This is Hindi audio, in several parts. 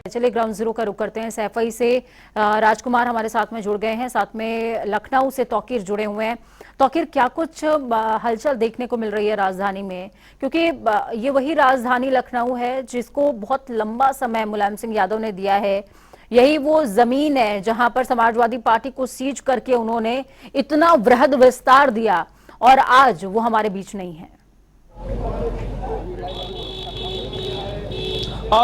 चलिए ग्राउंड जीरो का रुख करते हैं। सैफई से राजकुमार हमारे साथ में जुड़ गए हैं, साथ में लखनऊ से तौकीर जुड़े हुए हैं। तौकीर, क्या कुछ हलचल देखने को मिल रही है राजधानी में, क्योंकि ये वही राजधानी लखनऊ है जिसको बहुत लंबा समय मुलायम सिंह यादव ने दिया है। यही वो जमीन है जहां पर समाजवादी पार्टी को सीज करके उन्होंने इतना वृहद विस्तार दिया और आज वो हमारे बीच नहीं है।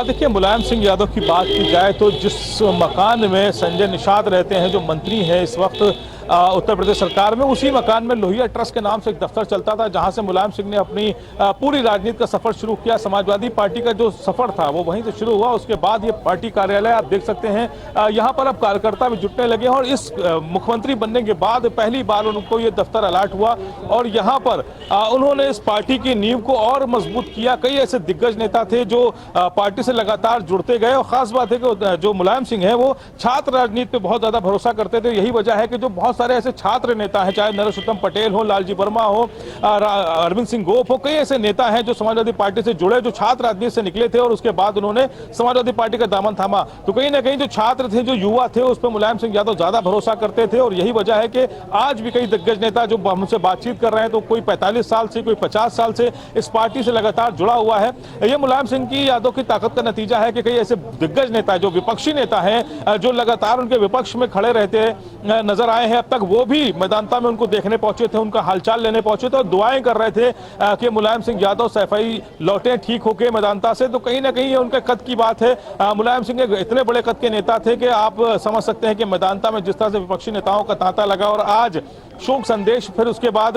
देखिए, मुलायम सिंह यादव की बात की जाए तो जिस मकान में संजय निषाद रहते हैं, जो मंत्री हैं इस वक्त उत्तर प्रदेश सरकार में, उसी मकान में लोहिया ट्रस्ट के नाम से एक दफ्तर चलता था, जहां से मुलायम सिंह ने अपनी पूरी राजनीति का सफर शुरू किया। समाजवादी पार्टी का जो सफर था वो वहीं से शुरू हुआ। उसके बाद ये पार्टी कार्यालय आप देख सकते हैं, यहाँ पर अब कार्यकर्ता भी जुटने लगे हैं और इस मुख्यमंत्री बनने के बाद पहली बार उनको ये दफ्तर अलॉट हुआ और यहाँ पर उन्होंने इस पार्टी की नींव को और मजबूत किया। कई ऐसे दिग्गज नेता थे जो पार्टी से लगातार जुड़ते गए और खास बात है कि जो मुलायम सिंह है वो छात्र राजनीति पे बहुत ज्यादा भरोसा करते थे। यही वजह है कि जो बहुत सारे ऐसे छात्र नेता हैं, चाहे नरोत्तम पटेल हो, लालजी वर्मा हो, अरविंद सिंह गोप हो, कई ऐसे नेता हैं जो समाजवादी पार्टी से जुड़े, जो छात्र राजनीति से निकले थे और उसके बाद उन्होंने समाजवादी पार्टी का दामन थामा। तो कहीं ना कहीं जो छात्र थे, जो युवा थे, उस पर मुलायम सिंह यादव ज्यादा भरोसा करते थे और यही वजह है कि आज भी कई दिग्गज नेता जो हमसे बातचीत कर रहे हैं, तो कोई 45 साल से, कोई 50 साल से इस पार्टी से लगातार जुड़ा हुआ है। ये मुलायम सिंह की यादव की ताकत का नतीजा है कि कई ऐसे दिग्गज नेता, जो विपक्षी नेता हैं, जो लगातार उनके विपक्ष में खड़े रहते नजर आए हैं, अब तक वो भी मैदानता में उनको देखने पहुंचे थे, उनका हालचाल लेने पहुंचे थे और दुआएं कर रहे थे कि मुलायम सिंह यादव सैफई लौटे ठीक होके मैदानता से। तो कहीं ना कहीं ये उनके कद की बात है। मुलायम सिंह इतने बड़े कद के नेता थे कि आप समझ सकते हैं कि मैदानता में जिस तरह से विपक्षी नेताओं का तांता लगा और आज शोक संदेश, फिर उसके बाद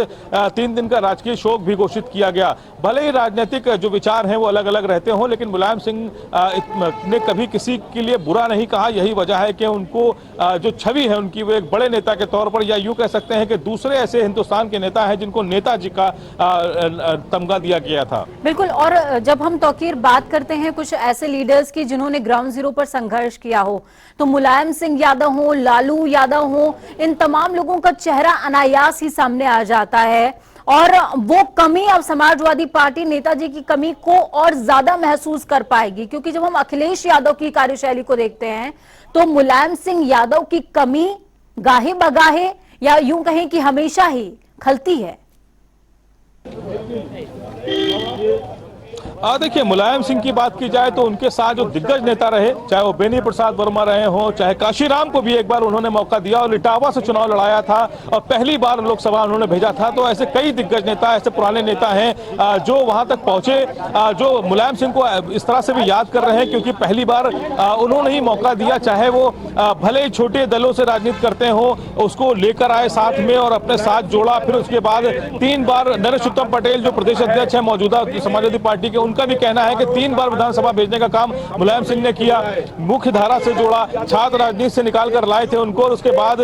3 दिन का राजकीय शोक भी घोषित किया गया। भले ही राजनीतिक जो विचार हैं वो अलग अलग रहते हों, लेकिन मुलायम सिंह ने कभी किसी के लिए बुरा नहीं कहा। यही वजह है कि उनको जो छवि है उनकी, वो एक बड़े नेता के तौर पर, या यूं कह सकते हैं कि दूसरे ऐसे हिंदुस्तान के नेता हैं जिनको नेताजी का तमगा दिया गया था। बिल्कुल। और जब हम तौकीर बात करते हैं कुछ ऐसे लीडर्स की जिन्होंने ग्राउंड जीरो पर संघर्ष किया हो, तो मुलायम सिंह यादव हो, लालू यादव हो, इन तमाम लोगों का चेहरा अनायास ही सामने आ जाता है और वो कमी अब समाजवादी पार्टी नेताजी की कमी को और ज्यादा महसूस कर पाएगी, क्योंकि जब हम अखिलेश यादव की कार्यशैली को देखते हैं तो मुलायम सिंह यादव की कमी गाहे बगाहे या यूं कहें कि हमेशा ही खलती है। देखिए, मुलायम सिंह की बात की जाए तो उनके साथ जो दिग्गज नेता रहे, चाहे वो बेनी प्रसाद वर्मा रहे हो, चाहे काशीराम को भी एक बार उन्होंने मौका दिया और इटावा से चुनाव लड़ाया था और पहली बार लोकसभा उन्होंने भेजा था। तो ऐसे कई दिग्गज नेता, ऐसे पुराने नेता हैं जो वहां तक पहुंचे, जो मुलायम सिंह को इस तरह से भी याद कर रहे हैं क्योंकि पहली बार उन्होंने ही मौका दिया। चाहे वो भले ही छोटे दलों से राजनीति करते हो, उसको लेकर आए साथ में और अपने साथ जोड़ा। फिर उसके बाद 3 बार नरोत्तम पटेल जो प्रदेश अध्यक्ष है मौजूदा समाजवादी पार्टी के, उनका भी कहना है कि 3 बार विधानसभा भेजने का काम मुलायम सिंह ने किया। मुख्य धारा से जोड़ा, छात्र राजनीति से निकाल कर लाए थे उनको और उसके बाद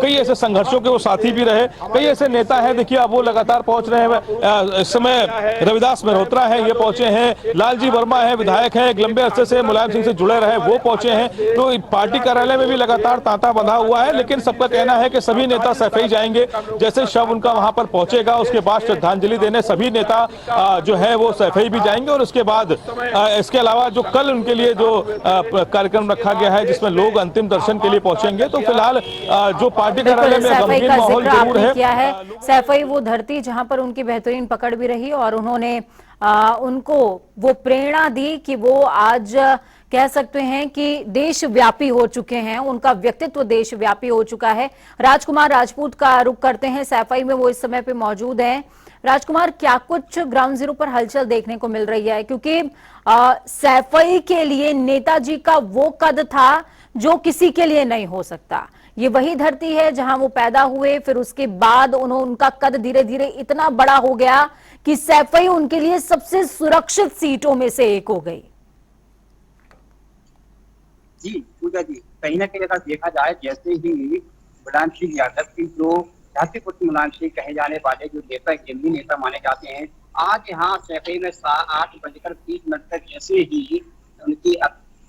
कई ऐसे संघर्षों के वो साथी भी रहे। कई ऐसे नेता हैं, देखिए अब वो लगातार पहुंच रहे हैं। इस समय रविदास मेहरोत्रा है, ये पहुंचे हैं। लालजी वर्मा है, विधायक है, एक लंबे अरसे से मुलायम सिंह से जुड़े रहे, वो पहुंचे हैं। तो पार्टी कार्यालय में भी लगातार तांता बंधा हुआ है, लेकिन सबका कहना है कि सभी नेता सैफई जाएंगे। जैसे शव उनका वहां पर पहुंचेगा, उसके बाद श्रद्धांजलि देने सभी नेता जो है वो सैफई भी जाएंगे और उसके बाद इसके अलावा जो कल उनके लिए जो कार्यक्रम रखा गया है जिसमें लोग अंतिम दर्शन के लिए पहुंचेंगे। तो फिलहाल जो पार्टी कार्यालय में गमगीन माहौल जरूर है। सैफई वो धरती जहां पर उनकी बेहतरीन पकड़ भी रही और उन्होंने उनको वो प्रेरणा दी कि वो आज कह सकते हैं कि देशव्यापी हो चुके हैं, उनका व्यक्तित्व देशव्यापी हो चुका है। राजकुमार राजपूत का रुख करते हैं, सैफई में वो इस समय पे मौजूद हैं। राजकुमार, क्या कुछ ग्राउंड जीरो पर हलचल देखने को मिल रही है, क्योंकि सैफई के लिए नेताजी का वो कद था जो किसी के लिए नहीं हो सकता। ये वही धरती है जहां वो पैदा हुए, फिर उसके बाद उनका कद धीरे धीरे इतना बड़ा हो गया कि सैफई उनके लिए सबसे सुरक्षित सीटों में से एक हो गई। जी पूजा जी, कहीं ना कहीं अगर देखा जाए, जैसे ही मुलायम सिंह यादव की जो धरतीपुत्र मुलायम सिंह कहे जाने वाले जो नेता, केंद्रीय नेता माने जाते हैं, आज यहाँ सैफई में 8:30 तक जैसे ही उनकी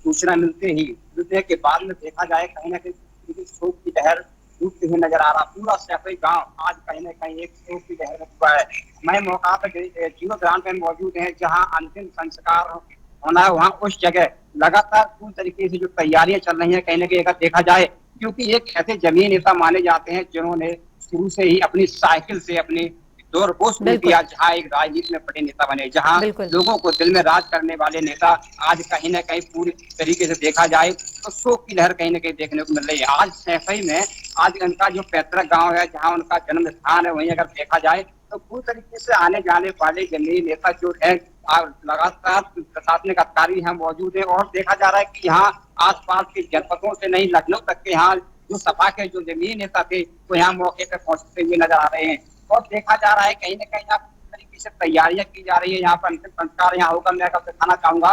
सूचना मिलने के बाद में देखा जाए, कहीं ना कहीं शोक की लहर टूटते हुए नजर आ रहा। पूरा सैफई गांव आज कहीं ना कहीं एक शोक की लहर में हुआ है। मैं मौका पर जीरो ग्राउंड में मौजूद है जहाँ अंतिम संस्कार होना है वहाँ उस जगह लगातार पूरी तरीके से जो तैयारियां चल रही हैं, कहीं ना कहीं अगर देखा जाए, क्योंकि एक ऐसे जमीन नेता माने जाते हैं जिन्होंने शुरू से ही अपनी साइकिल से अपनी दौर पोस्ट में बिल्कुल। किया, जहाँ एक राजनीति में बड़े नेता बने, जहाँ बिल्कुल। लोगों को दिल में राज करने वाले नेता आज कहीं ना कहीं पूरी तरीके से देखा जाए तो शोक की लहर कहीं ना कहीं देखने को मिल रही है। आज सैफई में आज उनका जो पैतृक गांव है, जहां उनका जन्म स्थान है, वहीं अगर देखा जाए तो पूरी तरीके से आने जाने वाले जंगली नेता जो है लगातार प्रशासनिक अधिकारी यहाँ मौजूद है, और देखा जा रहा है कि यहाँ आसपास के जनपदों से नहीं, लखनऊ तक के यहाँ जो सपा के जो जमीनी नेता थे वो यहाँ मौके पर पहुंचते हुए नजर आ रहे हैं। और देखा जा रहा है कहीं ना कहीं यहाँ तरीके से तैयारियां की जा रही है, यहाँ पर अंतिम संस्कार यहाँ होगा। मैं आपको दिखाना चाहूंगा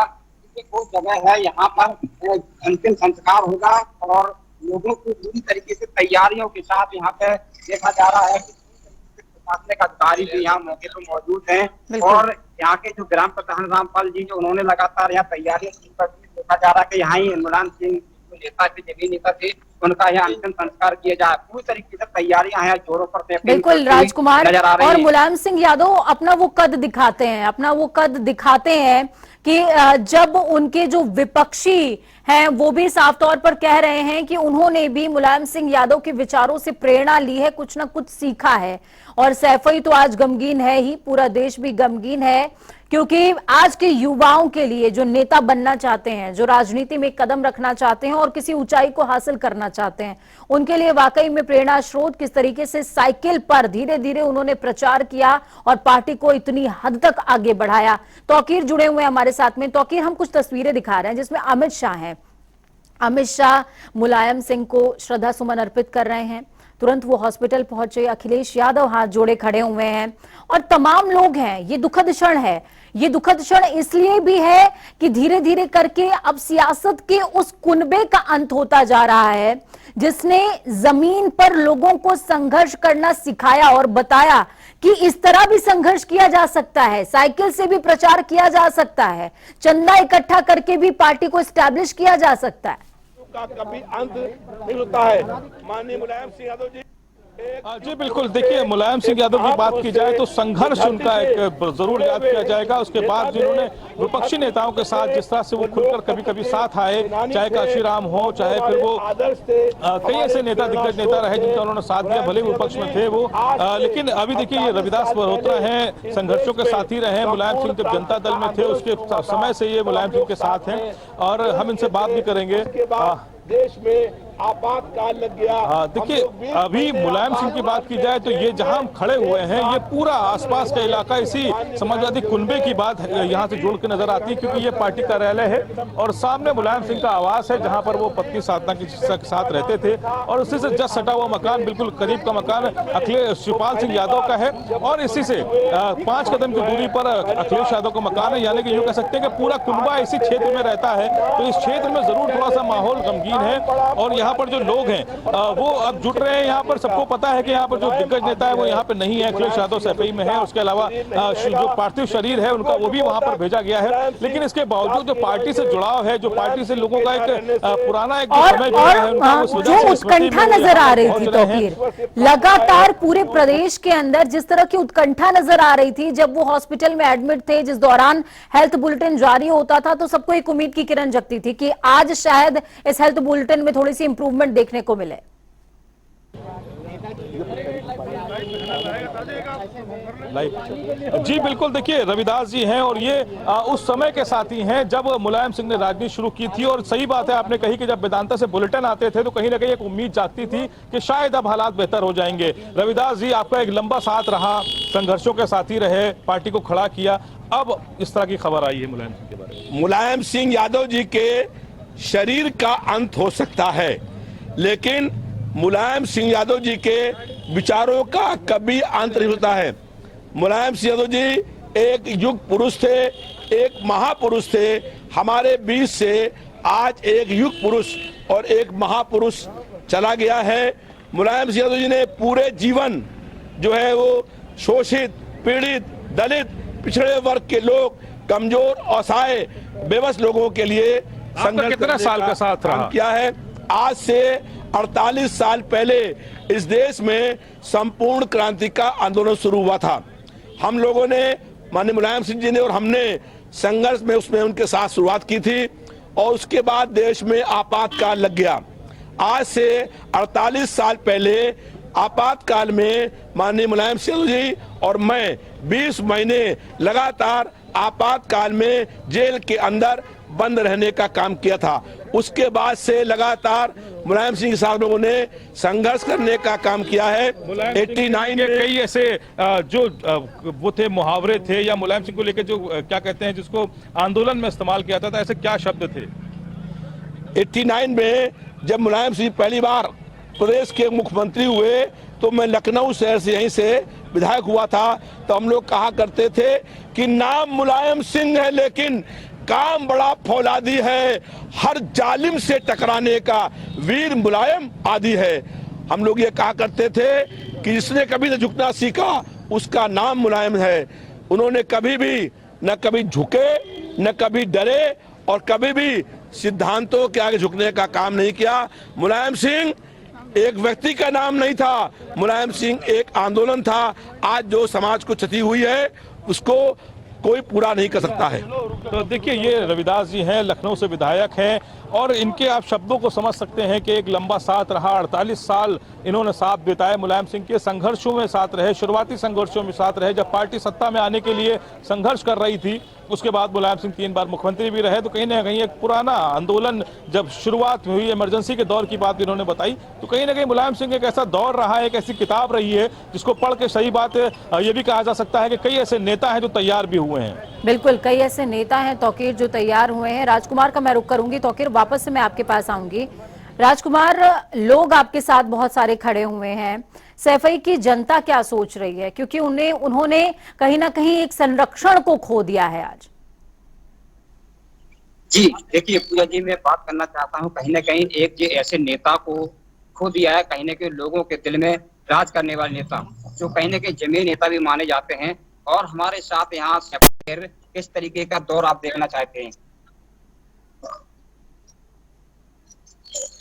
कि कोई जगह है यहाँ पर अंतिम संस्कार होगा, और लोगों को पूरी तरीके से तैयारियों के साथ यहाँ पे देखा जा रहा है कि प्रशासनिक अधिकारी भी यहाँ मौके पर मौजूद हैं, और यहाँ के जो ग्राम प्रधान रामपाल जी जो उन्होंने लगातार यहाँ तैयारियां की, देखा जा रहा है कि यहाँ ही मुलायम सिंह नेता थे, जमीन नेता थे, उनका यहाँ अंतिम संस्कार किया जाए। पूरी तरीके से तैयारियां हैं जोरों पर से बिल्कुल राजकुमार, और मुलायम सिंह यादव अपना वो कद दिखाते हैं, अपना वो कद दिखाते हैं कि जब उनके जो विपक्षी हैं वो भी साफ तौर पर कह रहे हैं कि उन्होंने भी मुलायम सिंह यादव के विचारों से प्रेरणा ली है, कुछ ना कुछ सीखा है। और सैफई तो आज गमगीन है ही, पूरा देश भी गमगीन है, क्योंकि आज के युवाओं के लिए जो नेता बनना चाहते हैं, जो राजनीति में कदम रखना चाहते हैं और किसी ऊंचाई को हासिल करना चाहते हैं, उनके लिए वाकई में प्रेरणा स्रोत किस तरीके से साइकिल पर धीरे धीरे उन्होंने प्रचार किया और पार्टी को इतनी हद तक आगे बढ़ाया। तौकीर जुड़े हुए हमारे साथ में। तौकीर, हम कुछ तस्वीरें दिखा रहे हैं जिसमें अमित शाह हैं। अमित शाह मुलायम सिंह को श्रद्धा सुमन अर्पित कर रहे हैं, तुरंत वो हॉस्पिटल पहुंचे, अखिलेश यादव हाथ जोड़े खड़े हुए हैं और तमाम लोग हैं। ये दुखद क्षण है, ये दुखद क्षण इसलिए भी है कि धीरे धीरे करके अब सियासत के उस कुनबे का अंत होता जा रहा है जिसने जमीन पर लोगों को संघर्ष करना सिखाया और बताया कि इस तरह भी संघर्ष किया जा सकता है, साइकिल से भी प्रचार किया जा सकता है, चंदा इकट्ठा करके भी पार्टी को एस्टैब्लिश किया जा सकता है। का कभी अंत नहीं होता है। माननीय मुलायम सिंह यादव जी जी बिल्कुल, देखिए मुलायम सिंह यादव की बात की जाए तो संघर्ष उनका एक जरूर याद किया जाएगा। उसके बाद जिन्होंने विपक्षी नेताओं के साथ जिस तरह से वो खुलकर कभी कभी साथ आए, चाहे काशीराम हो, चाहे फिर वो कई ऐसे नेता, दिग्गज नेता रहे जिनका उन्होंने साथ दिया, भले विपक्ष में थे वो, लेकिन अभी देखिए ये रविदास मल्होत्रा हैं, संघर्षों के साथी रहे। मुलायम सिंह जब जनता दल में थे उसके समय से ये मुलायम सिंह के साथ हैं और हम इनसे बात भी करेंगे। देश में आपातकाल लग गया। देखिए अभी मुलायम सिंह की बात की जाए तो ये जहां हम खड़े हुए हैं ये पूरा आसपास का इलाका इसी समाजवादी कुनबे की बात यहां से जोड़ के नजर आती है, क्योंकि ये पार्टी कार्यालय है और सामने मुलायम सिंह का आवास है जहां पर वो पत्नी साधना के साथ रहते थे, और उसी से जस्ट सटा हुआ मकान, बिल्कुल करीब का मकान अखिलेश शिवपाल सिंह यादव का है, और इसी से 5 कदम की दूरी पर अखिलेश यादव का मकान है। यानी कि यूं कह सकते हैं कि पूरा कुनबा इसी क्षेत्र में रहता है, तो इस क्षेत्र में जरूर थोड़ा सा माहौल गमगीन है। और यहाँ पर जो लोग हैं वो अब जुट रहे हैं। यहाँ पर सबको पता है कि यहाँ पर जो दिग्गज नेता है वो यहाँ पे नहीं है, अखिलेश यादव सैफई में है, उसके अलावा जो पार्थिव शरीर है उनका वो भी वहाँ पर भेजा गया है। लेकिन इसके बावजूद जो पार्टी से जुड़ाव है, जो पार्टी से लोगों का एक पुराना एक समय जो उत्कंठा नजर आ रही थी तौकीर, लगातार पूरे प्रदेश के अंदर जिस तरह की उत्कंठा नजर आ रही थी जब वो हॉस्पिटल में एडमिट थे, जिस दौरान हेल्थ बुलेटिन जारी होता था, तो सबको एक उम्मीद की किरण जगती थी कि आज शायद इस हेल्थ बुलेटिन में थोड़ी सी इंप्रूवमेंट देखने को मिले। जी बिल्कुल, देखिए रविदास जी हैं और ये उस समय के साथी हैं जब मुलायम सिंह ने राजनीति शुरू की थी। और सही बात है आपने कही कि जब वेदांता से बुलेटिन आते थे तो कहीं ना कहीं एक उम्मीद जागती थी कि शायद अब हालात बेहतर हो जाएंगे। रविदास जी आपका एक लंबा साथ रहा, संघर्षों के साथी रहे, पार्टी को खड़ा किया, अब इस तरह की खबर आई है मुलायम सिंह के बारे में। मुलायम सिंह यादव जी के शरीर का अंत हो सकता है, लेकिन मुलायम सिंह यादव जी के विचारों का कभी अंत नहीं होता है। मुलायम सिंह यादव जी एक युग पुरुष थे, एक महापुरुष थे। हमारे बीच से आज एक युग पुरुष और एक महापुरुष चला गया है। मुलायम सिंह यादव जी ने पूरे जीवन जो है वो शोषित, पीड़ित, दलित, पिछड़े वर्ग के लोग, कमजोर, असहाय, बेबस लोगों के लिए संघर्ष कितना साल का साथ रहा किया है। आज से 48 साल पहले इस देश में संपूर्ण क्रांति का आंदोलन शुरू हुआ था। हम लोगों ने, माननीय मुलायम सिंह जी ने और हमने संघर्ष में उसमें उनके साथ शुरुआत की थी और उसके बाद देश में आपातकाल लग गया। आज से 48 साल पहले आपातकाल में माननीय मुलायम सिंह जी और मैं 20 महीने लगातार आपातकाल में जेल के अंदर बंद रहने का काम किया था। उसके बाद से लगातार मुलायम सिंह साहब लोगों ने संघर्ष करने का काम किया है। 89 के कई ऐसे जो वो थे मुहावरे थे या मुलायम सिंह को लेकर जो क्या कहते हैं जिसको आंदोलन में इस्तेमाल किया था, ऐसे क्या शब्द थे? 89 में जब मुलायम सिंह पहली बार प्रदेश के मुख्यमंत्री हुए तो मैं लखनऊ शहर से यहीं से विधायक हुआ था, तो हम लोग कहा करते थे कि नाम मुलायम सिंह है लेकिन काम बड़ा फौलादी है, हर जालिम से टकराने का वीर मुलायम आदि है। हम लोग ये कहा करते थे कि जिसने कभी न झुकना सीखा उसका नाम मुलायम है। उन्होंने कभी भी न कभी झुके न कभी डरे और कभी भी सिद्धांतों के आगे झुकने का काम नहीं किया। मुलायम सिंह एक व्यक्ति का नाम नहीं था, मुलायम सिंह एक आंदोलन था। आज जो समाज को क्षति हुई है उसको कोई पूरा नहीं कर सकता है। तो देखिए, ये रविदास जी हैं, लखनऊ से विधायक हैं और इनके आप शब्दों को समझ सकते हैं कि एक लंबा साथ रहा। 48 साल इन्होंने साथ बिताए, मुलायम सिंह के संघर्षों में साथ रहे, शुरुआती संघर्षों में साथ रहे। जब पार्टी सत्ता में आने के लिए संघर्ष कर रही थी उसके बाद मुलायम सिंह 3 बार मुख्यमंत्री भी रहे। तो कहीं ना कहीं एक पुराना आंदोलन जब शुरुआत हुई, इमरजेंसी के दौर की बात इन्होंने बताई, तो कहीं ना कहीं मुलायम सिंह एक ऐसा दौर रहा है, एक ऐसी किताब रही है जिसको पढ़ के सही बात ये भी कहा जा सकता है कि कई ऐसे नेता हैं जो तैयार भी हुए हैं। बिल्कुल, कई ऐसे नेता हैं तौकीर जो तैयार हुए हैं। राजकुमार का मैं रुख करूंगी, तौकीर वापस से मैं आपके पास आऊंगी। राजकुमार, लोग आपके साथ बहुत सारे खड़े हुए हैं, सैफई की जनता क्या सोच रही है, क्योंकि उन्होंने कहीं ना कहीं एक संरक्षण को खो दिया है आज? जी देखिए पूजा जी, मैं बात करना चाहता हूँ, कहीं ना कहीं एक जो ऐसे नेता को खो दिया है, कहीं ना कहीं लोगों के दिल में राज करने वाले नेता जो कहीं ना कहीं जमीन नेता भी माने जाते हैं। और हमारे साथ यहाँ किस तरीके का दौर आप देखना चाहते हैं?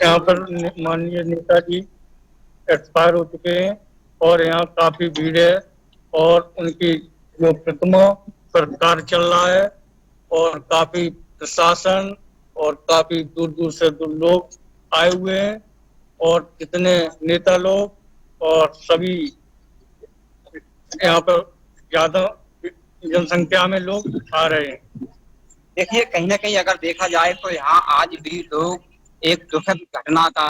यहाँ पर माननीय नेताजी एक्सपायर हो चुके हैं और यहाँ काफी भीड़ है और उनकी जो प्रतिमा पर कार्य चल रहा है और काफी प्रशासन और काफी दूर दूर से लोग आए हुए हैं और जितने नेता लोग और सभी यहाँ पर ज्यादा जनसंख्या में लोग आ रहे हैं। देखिए कहीं ना कहीं अगर देखा जाए तो यहाँ आज भी लोग एक दुखद घटना का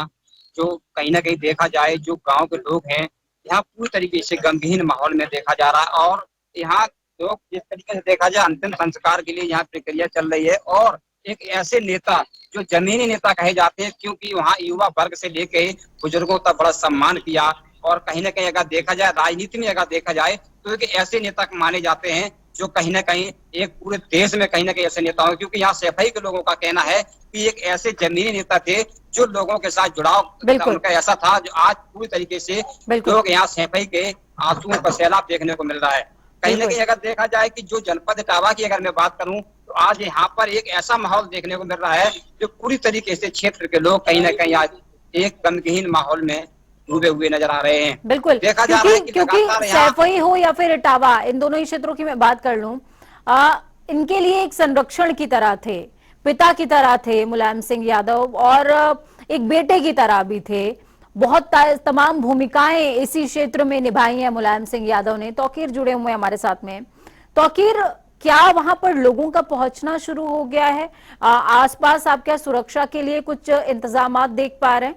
जो कहीं ना कहीं देखा जाए, जो गांव के लोग हैं यहाँ पूरी तरीके से गमगीन माहौल में देखा जा रहा है। और यहाँ लोग जिस तरीके से देखा जाए अंतिम संस्कार के लिए यहाँ प्रक्रिया चल रही है और एक ऐसे नेता जो जमीनी नेता कहे जाते हैं, क्योंकि वहाँ युवा वर्ग से लेके बुजुर्गों तक बड़ा सम्मान किया। और कहीं ना कहीं अगर देखा जाए राजनीति में अगर देखा जाए तो एक ऐसे नेता माने जाते हैं जो कहीं ना कहीं एक पूरे देश में कहीं ना कहीं ऐसे नेता हो, क्योंकि यहाँ सैफई के लोगों का कहना है कि एक ऐसे जमीनी नेता थे जो लोगों के साथ जुड़ाव उनका ऐसा था जो आज पूरी तरीके से लोग यहाँ सैफई के आंसुओं का सैलाब देखने को मिल रहा है। कहीं ना कहीं अगर देखा जाए कि जो जनपद इटावा की अगर मैं बात करूं तो आज यहाँ पर एक ऐसा माहौल देखने को मिल रहा है जो पूरी तरीके से क्षेत्र के लोग कहीं ना कहीं आज एक गमगीन माहौल में डूबे हुए नजर आ रहे हैं। बिल्कुल, देखा जा रहा है कि क्योंकि सैफई हो या फिर इटावा, इन दोनों ही क्षेत्रों की मैं बात कर लूं, इनके लिए एक संरक्षण की तरह थे, पिता की तरह थे मुलायम सिंह यादव और एक बेटे की तरह भी थे। बहुत तमाम भूमिकाएं इसी क्षेत्र में निभाई हैं मुलायम सिंह यादव ने। तौकीर जुड़े हुए हमारे साथ में। तौकीर, क्या वहां पर लोगों का पहुंचना शुरू हो गया है? आसपास आप क्या सुरक्षा के लिए कुछ इंतजामात देख पा रहे हैं?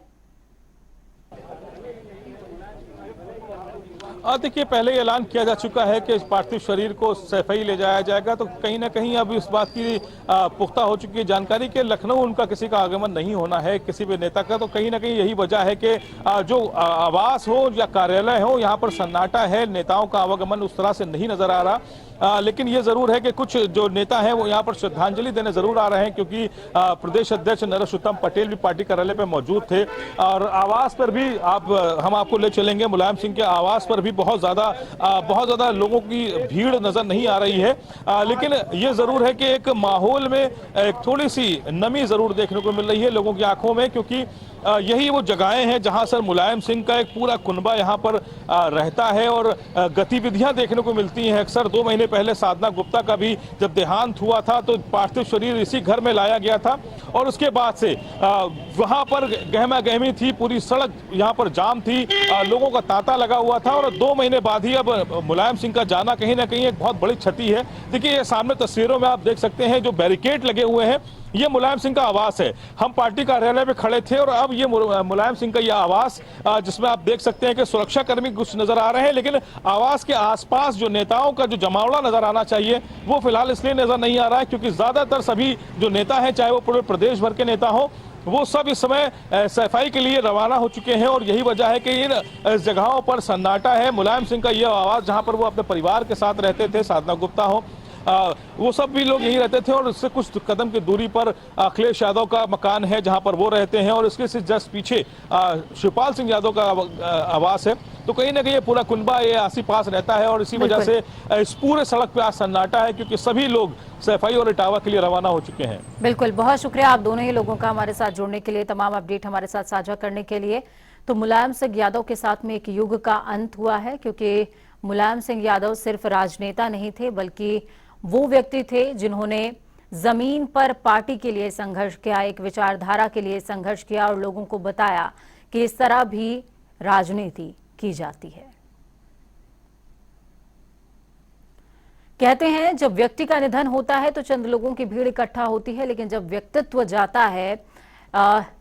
देखिए, पहले ऐलान किया जा चुका है कि इस पार्थिव शरीर को सैफई ले जाया जाएगा, तो कहीं ना कहीं अब इस बात की पुख्ता हो चुकी है जानकारी कि लखनऊ उनका किसी का आगमन नहीं होना है, किसी भी नेता का। तो कहीं ना कहीं यही वजह है कि जो आवास हो या कार्यालय हो यहाँ पर सन्नाटा है, नेताओं का आवागमन उस तरह से नहीं नजर आ रहा। लेकिन ये जरूर है कि कुछ जो नेता हैं वो यहाँ पर श्रद्धांजलि देने जरूर आ रहे हैं, क्योंकि प्रदेश अध्यक्ष नरेश पटेल भी पार्टी कार्यालय पर मौजूद थे और आवास पर भी हम आपको ले चलेंगे। मुलायम सिंह के आवास पर भी बहुत ज्यादा लोगों की भीड़ नजर नहीं आ रही है, लेकिन ये जरूर है कि एक माहौल में एक थोड़ी सी नमी जरूर देखने को मिल रही है लोगों की आंखों में, क्योंकि यही वो जगहें हैं जहां सर मुलायम सिंह का एक पूरा कुनबा यहां पर रहता है और गतिविधियां देखने को मिलती हैं। अक्सर 2 महीने पहले साधना गुप्ता का भी जब देहांत हुआ था तो पार्थिव शरीर इसी घर में लाया गया था और उसके बाद से वहां पर गहमा गहमी थी, पूरी सड़क यहाँ पर जाम थी, लोगों का तांता लगा हुआ था और 2 महीने बाद ही अब मुलायम सिंह का जाना कहीं ना कहीं एक बहुत बड़ी क्षति है। देखिए ये सामने तस्वीरों में आप देख सकते हैं जो बैरिकेड लगे हुए हैं, ये मुलायम सिंह का आवास है। हम पार्टी कार्यालय में खड़े थे और अब ये मुलायम सिंह का यह आवास, जिसमें आप देख सकते हैं कि सुरक्षा कर्मी कुछ नजर आ रहे हैं, लेकिन आवास के आसपास जो नेताओं का जो जमावड़ा नजर आना चाहिए वो फिलहाल इसलिए नजर नहीं आ रहा है क्योंकि ज्यादातर सभी जो नेता हैं, चाहे वो पूरे प्रदेश भर के नेता हो, वो सब इस समय सफाई के लिए रवाना हो चुके हैं और यही वजह है कि इन जगहों पर सन्नाटा है। मुलायम सिंह का यह आवास जहां पर वो अपने परिवार के साथ रहते थे, साधना गुप्ता हो, वो सब भी लोग यहीं रहते थे और इससे कुछ कदम की दूरी पर अखिलेश यादव का मकान है जहां पर वो रहते हैं और इसके से जस्ट पीछे शिवपाल सिंह यादव का आवास है। तो कहीं ना कहीं पूरा कुनबा ये आसी पास रहता है और इसी वजह से इस पूरे सड़क पे आज सन्नाटा है क्योंकि सभी लोग सफाई और इटावा के लिए रवाना हो चुके हैं। बिल्कुल, बहुत शुक्रिया आप दोनों ही लोगों का हमारे साथ जुड़ने के लिए, तमाम अपडेट हमारे साथ साझा करने के लिए। तो मुलायम सिंह यादव के साथ में एक युग का अंत हुआ है क्योंकि मुलायम सिंह यादव सिर्फ राजनेता नहीं थे बल्कि वो व्यक्ति थे जिन्होंने जमीन पर पार्टी के लिए संघर्ष किया, एक विचारधारा के लिए संघर्ष किया और लोगों को बताया कि इस तरह भी राजनीति की जाती है। कहते हैं जब व्यक्ति का निधन होता है तो चंद लोगों की भीड़ इकट्ठा होती है, लेकिन जब व्यक्तित्व जाता है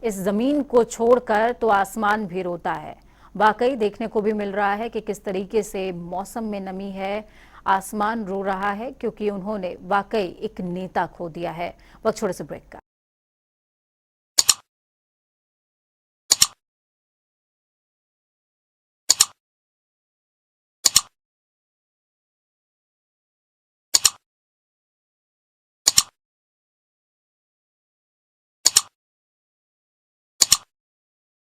इस जमीन को छोड़कर तो आसमान भी रोता है। वाकई देखने को भी मिल रहा है कि किस तरीके से मौसम में नमी है, आसमान रो रहा है क्योंकि उन्होंने वाकई एक नेता खो दिया है। वक्त छोटे से ब्रेक का।